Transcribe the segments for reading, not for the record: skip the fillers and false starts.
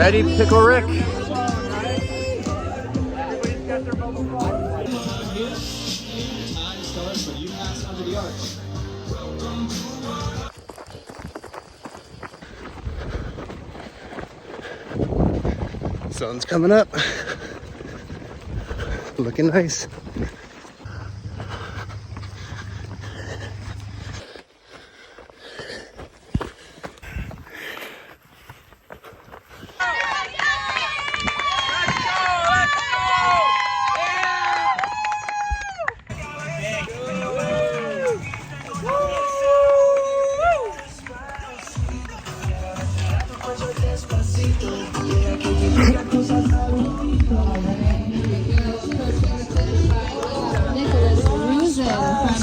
Ready, Pickle Rick? Sun's coming up. Looking nice.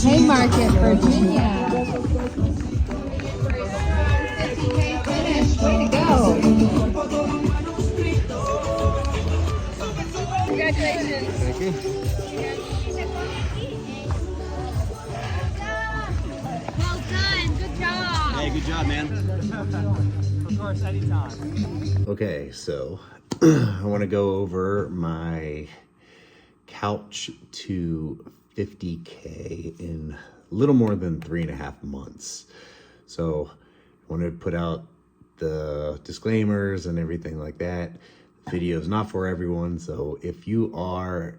Haymarket, Virginia. 50K finish. Way to go. Congratulations. Thank you. Well done. Good job. Hey, good job, man. Of course, anytime. Okay, so I want to go over my couch to 50K in a little more than 3.5 months. So I wanted to put out the disclaimers and everything like that. The video is not for everyone, so if you are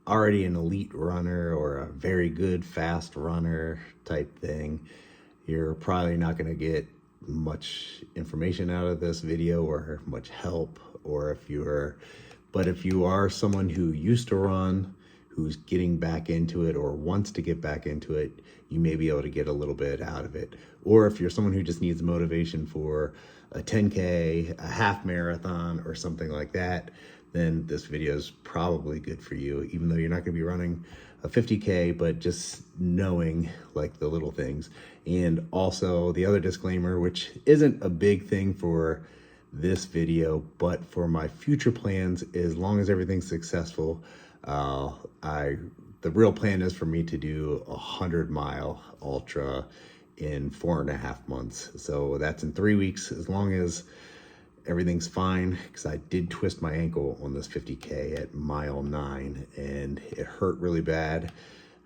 already an elite runner or a very good fast runner type thing, you're probably not going to get much information out of this video or much help. Or if you are someone who used to run, who's getting back into it or wants to get back into it, you may be able to get a little bit out of it. Or if you're someone who just needs motivation for a 10K, a half marathon, or something like that, then this video is probably good for you, even though you're not gonna be running a 50K, but just knowing like the little things. And also the other disclaimer, which isn't a big thing for this video, but for my future plans, as long as everything's successful, the real plan is for me to do a 100-mile ultra in 4.5 months. So that's in 3 weeks, as long as everything's fine, because I did twist my ankle on this 50K at mile 9 and it hurt really bad.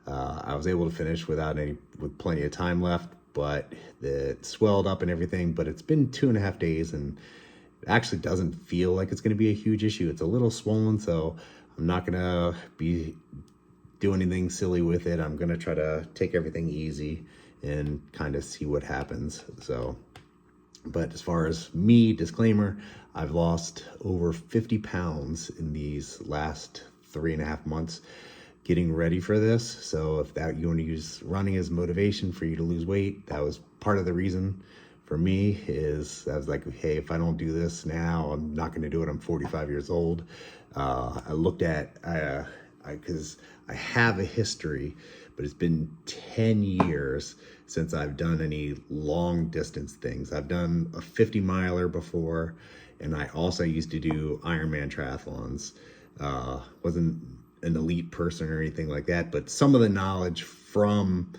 I was able to finish with plenty of time left, but it swelled up and everything. But it's been 2.5 days and it actually doesn't feel like it's going to be a huge issue. It's a little swollen, so I'm not going to do anything silly with it. I'm going to try to take everything easy and kind of see what happens. So, but as far as me, disclaimer, I've lost over 50 pounds in these last 3.5 months getting ready for this. So if you want to use running as motivation for you to lose weight, that was part of the reason for me. Is I was like, hey, if I don't do this now, I'm not going to do it. I'm 45 years old. I looked at, because I have a history, but it's been 10 years since I've done any long distance things. I've done a 50 miler before, and I also used to do Ironman triathlons. Wasn't an elite person or anything like that, but some of the knowledge from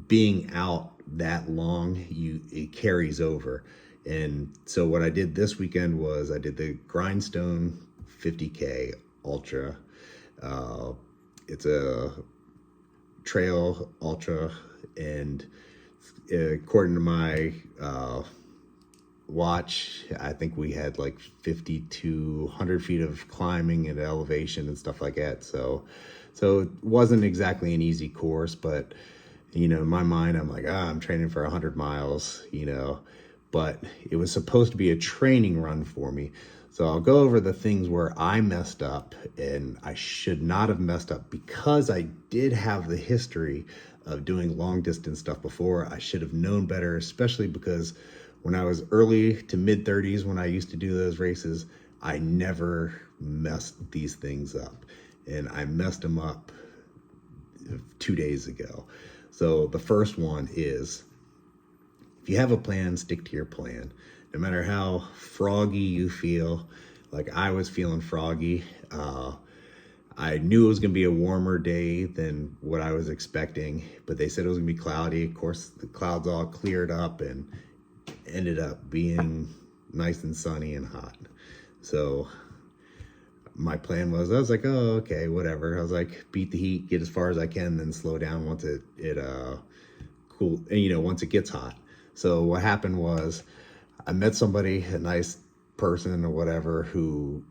being out that long, it carries over. And so what I did this weekend was I did the Grindstone 50K ultra. It's a trail ultra, and according to my watch, I think we had like 50 to 100 feet of climbing and elevation and stuff like that. So it wasn't exactly an easy course, but you know, in my mind, I'm like, I'm training for 100 miles, you know, but it was supposed to be a training run for me. So I'll go over the things where I messed up, and I should not have messed up because I did have the history of doing long distance stuff before. I should have known better, especially because when I was early to mid 30s, when I used to do those races, I never messed these things up, and I messed them up 2 days ago. So the first one is, if you have a plan, stick to your plan. No matter how froggy you feel, like I was feeling froggy. I knew it was going to be a warmer day than what I was expecting, but they said it was going to be cloudy. Of course, the clouds all cleared up and ended up being nice and sunny and hot. So my plan was, I was like, oh, okay, whatever. I was like, beat the heat, get as far as I can, then slow down once it cool, once it gets hot. So what happened was I met somebody, a nice person or whatever, who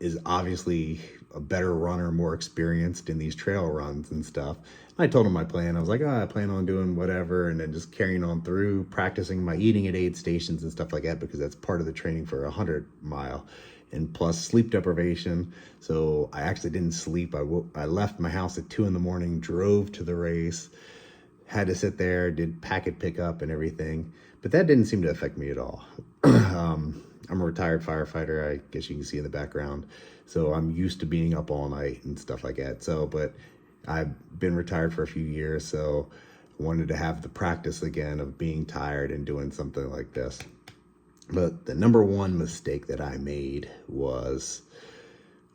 is obviously a better runner, more experienced in these trail runs and stuff. I told him my plan. I was like, oh, I plan on doing whatever, and then just carrying on through, practicing my eating at aid stations and stuff like that, because that's part of the training for a 100-mile, and plus sleep deprivation. So I actually didn't sleep. I left my house at 2 a.m, drove to the race, had to sit there, did packet pickup and everything, but that didn't seem to affect me at all. I'm a retired firefighter, I guess you can see in the background. So I'm used to being up all night and stuff like that. So, but I've been retired for a few years, so I wanted to have the practice again of being tired and doing something like this. But the number one mistake that I made was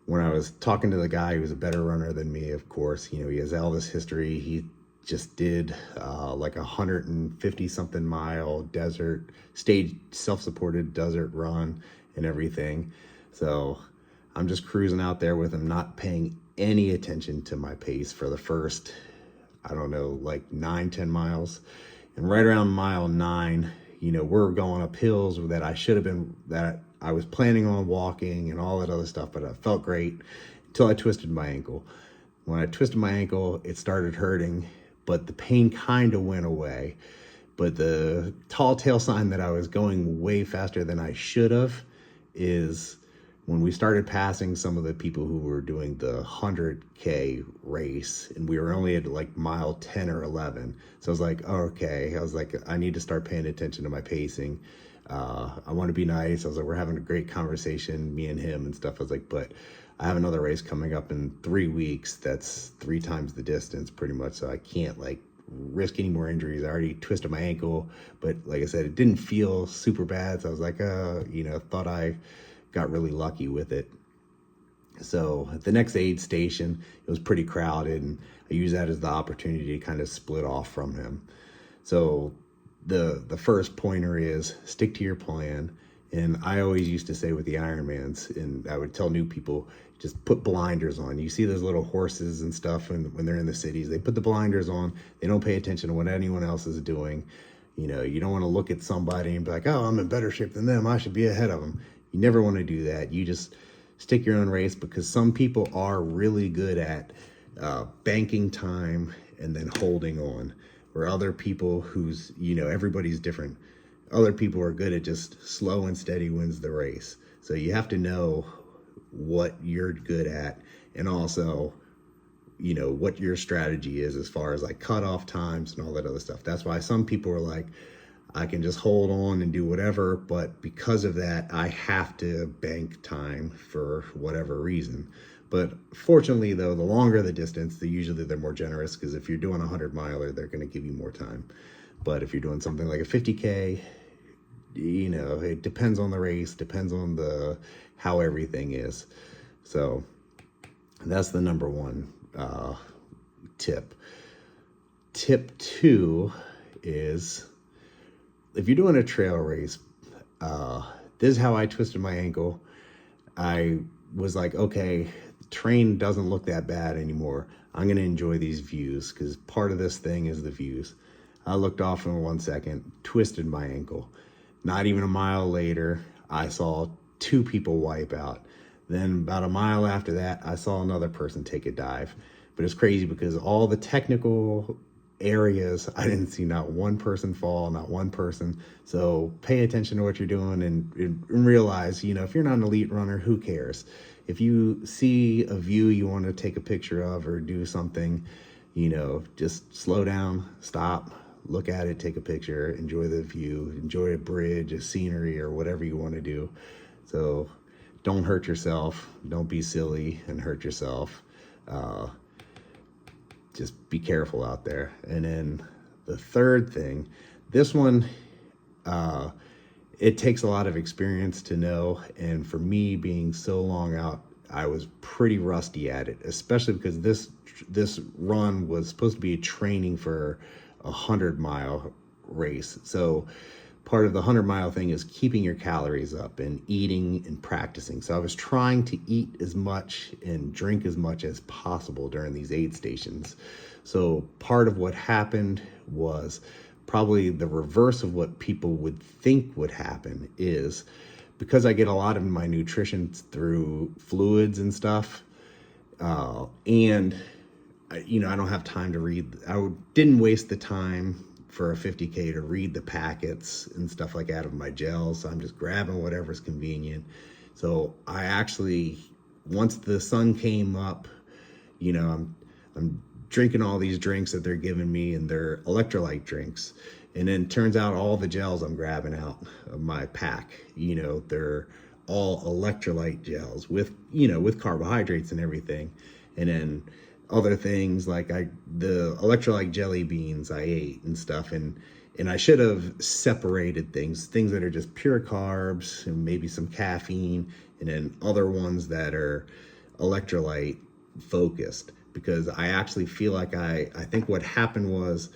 when I was talking to the guy who was a better runner than me. Of course, he has all this history. He just did like 150 something mile desert stage, self-supported desert run and everything. So I'm just cruising out there with him, not paying any attention to my pace for the first, I don't know, like 9-10 miles. And right around mile 9, we're going up hills that that I was planning on walking and all that other stuff, but I felt great until I twisted my ankle. When I twisted my ankle, it started hurting, but the pain kind of went away. But the tall tale sign that I was going way faster than I should have is when we started passing some of the people who were doing the 100K race, and we were only at like mile 10 or 11. So I was like, oh, okay. I was like, I need to start paying attention to my pacing. I want to be nice. I was like, we're having a great conversation, me and him and stuff. I was like, but I have another race coming up in 3 weeks. That's 3 times the distance pretty much. So I can't like risk any more injuries. I already twisted my ankle, but like I said, it didn't feel super bad. So I was like, thought I got really lucky with it. So at the next aid station, it was pretty crowded, and I used that as the opportunity to kind of split off from him. So the first pointer is stick to your plan. And I always used to say with the Ironmans, and I would tell new people, just put blinders on. You see those little horses and stuff when they're in the cities, they put the blinders on. They don't pay attention to what anyone else is doing. You don't want to look at somebody and be like, oh, I'm in better shape than them, I should be ahead of them. You never want to do that. You just stick your own race, because some people are really good at banking time and then holding on, where other people who's, everybody's different. Other people are good at just slow and steady wins the race. So you have to know what you're good at, and also, what your strategy is as far as like cutoff times and all that other stuff. That's why some people are like, I can just hold on and do whatever, but because of that, I have to bank time for whatever reason. But fortunately, though, the longer the distance, they're more generous, because if you're doing a 100-miler, they're going to give you more time. But if you're doing something like a 50K, it depends on the race, depends on how everything is. So that's the number one tip. Tip 2 is, if you're doing a trail race, this is how I twisted my ankle. I was like, okay, the terrain doesn't look that bad anymore. I'm going to enjoy these views, because part of this thing is the views. I looked off in 1 second, twisted my ankle. Not even a mile later, I saw 2 people wipe out. Then about a mile after that, I saw another person take a dive. But it's crazy, because all the technical areas, I didn't see not one person fall, not one person. So pay attention to what you're doing, and realize, if you're not an elite runner, who cares? If you see a view you want to take a picture of or do something, just slow down, stop, look at it, take a picture, enjoy the view, enjoy a bridge, a scenery, or whatever you want to do. So don't hurt yourself. Don't be silly and hurt yourself. Just be careful out there. And then the third thing, this one, it takes a lot of experience to know. And for me, being so long out, I was pretty rusty at it, especially because this run was supposed to be a training for a 100-mile race. So part of the 100-mile thing is keeping your calories up and eating and practicing. So I was trying to eat as much and drink as much as possible during these aid stations. So part of what happened was probably the reverse of what people would think would happen, is because I get a lot of my nutrition through fluids and stuff, and I don't have time to read. Didn't waste the time for a 50K to read the packets and stuff like that of my gels. So I'm just grabbing whatever's convenient. So I actually, once the sun came up, I'm drinking all these drinks that they're giving me, and they're electrolyte drinks. And then turns out all the gels I'm grabbing out of my pack, they're all electrolyte gels with carbohydrates and everything. And then other things like the electrolyte jelly beans I ate and stuff. And I should have separated things that are just pure carbs and maybe some caffeine, and then other ones that are electrolyte focused, because I actually feel like I think what happened was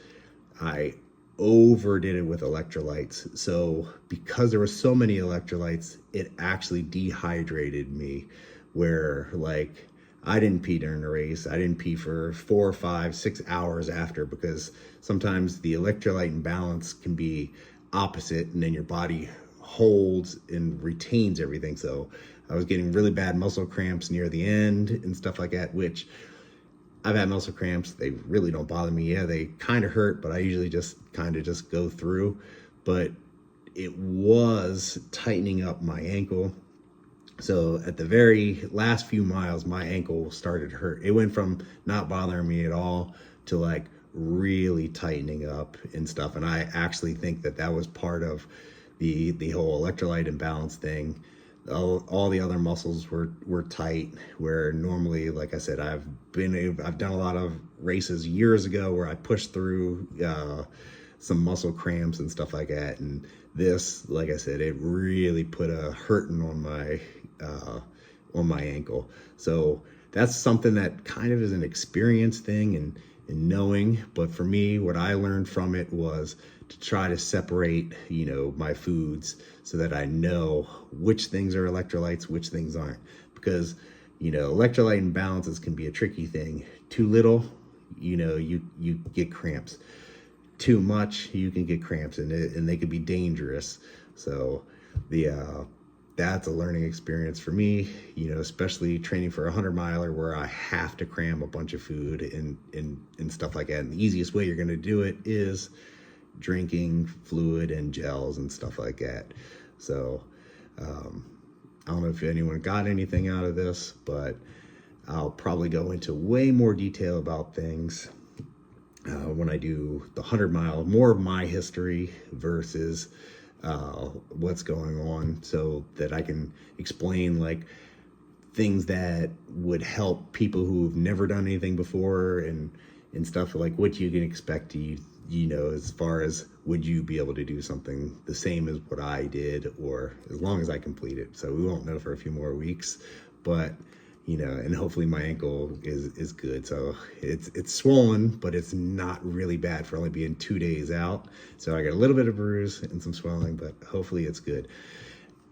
I overdid it with electrolytes. So because there were so many electrolytes, it actually dehydrated me, where like I didn't pee during the race. I didn't pee for 4, 5, 6 hours after, because sometimes the electrolyte imbalance can be opposite, and then your body holds and retains everything. So I was getting really bad muscle cramps near the end and stuff like that, which I've had muscle cramps. They really don't bother me. Yeah, they kind of hurt, but I usually just kind of just go through. But it was tightening up my ankle. So at the very last few miles, my ankle started to hurt. It went from not bothering me at all to like really tightening up and stuff. And I actually think that was part of the whole electrolyte imbalance thing. All the other muscles were tight, where normally, like I said, I've done a lot of races years ago where I pushed through some muscle cramps and stuff like that. And this, like I said, it really put a hurting on my ankle. So that's something that kind of is an experience thing and knowing. But for me, what I learned from it was to try to separate, my foods, so that I know which things are electrolytes, which things aren't. Because, electrolyte imbalances can be a tricky thing. Too little, you get cramps. Too much, you can get cramps, and they could be dangerous. So that's a learning experience for me, especially training for a 100-miler where I have to cram a bunch of food and stuff like that. And the easiest way you're going to do it is drinking fluid and gels and stuff like that. So I don't know if anyone got anything out of this, but I'll probably go into way more detail about things when I do the 100-mile, more of my history versus what's going on, so that I can explain like things that would help people who've never done anything before, and stuff like what you can expect to, as far as would you be able to do something the same as what I did, or as long as I complete it. So we won't know for a few more weeks, but and hopefully my ankle is good. So it's swollen, but it's not really bad for only being 2 days out. So I got a little bit of bruise and some swelling, but hopefully it's good.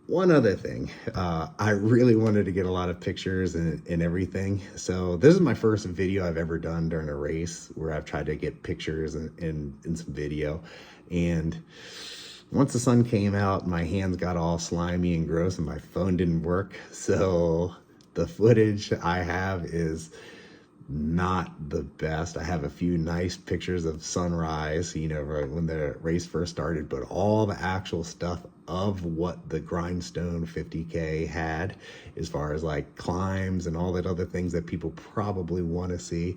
One other thing, I really wanted to get a lot of pictures and everything. So this is my first video I've ever done during a race where I've tried to get pictures and some video. And once the sun came out, my hands got all slimy and gross and my phone didn't work. So the footage I have is not the best. I have a few nice pictures of sunrise, right when the race first started, but all the actual stuff of what the Grindstone 50K had, as far as like climbs and all that other things that people probably want to see,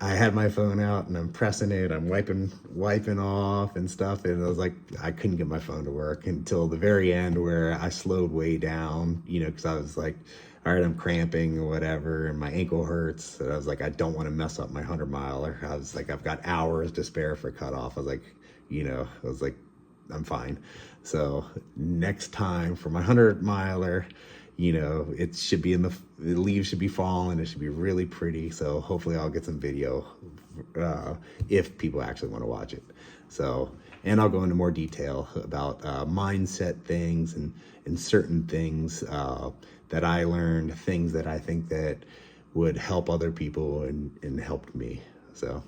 I had my phone out and I'm pressing it, I'm wiping off and stuff, and I was like, I couldn't get my phone to work until the very end, where I slowed way down, because I was like, all right, I'm cramping or whatever, and my ankle hurts. And I was like, I don't want to mess up my 100-miler. I was like, I've got hours to spare for cutoff. I was like, I'm fine. So next time for my 100-miler, it should be the leaves should be falling. It should be really pretty. So hopefully I'll get some video if people actually want to watch it. So And I'll go into more detail about mindset things and certain things that I learned, things that I think that would help other people and helped me. So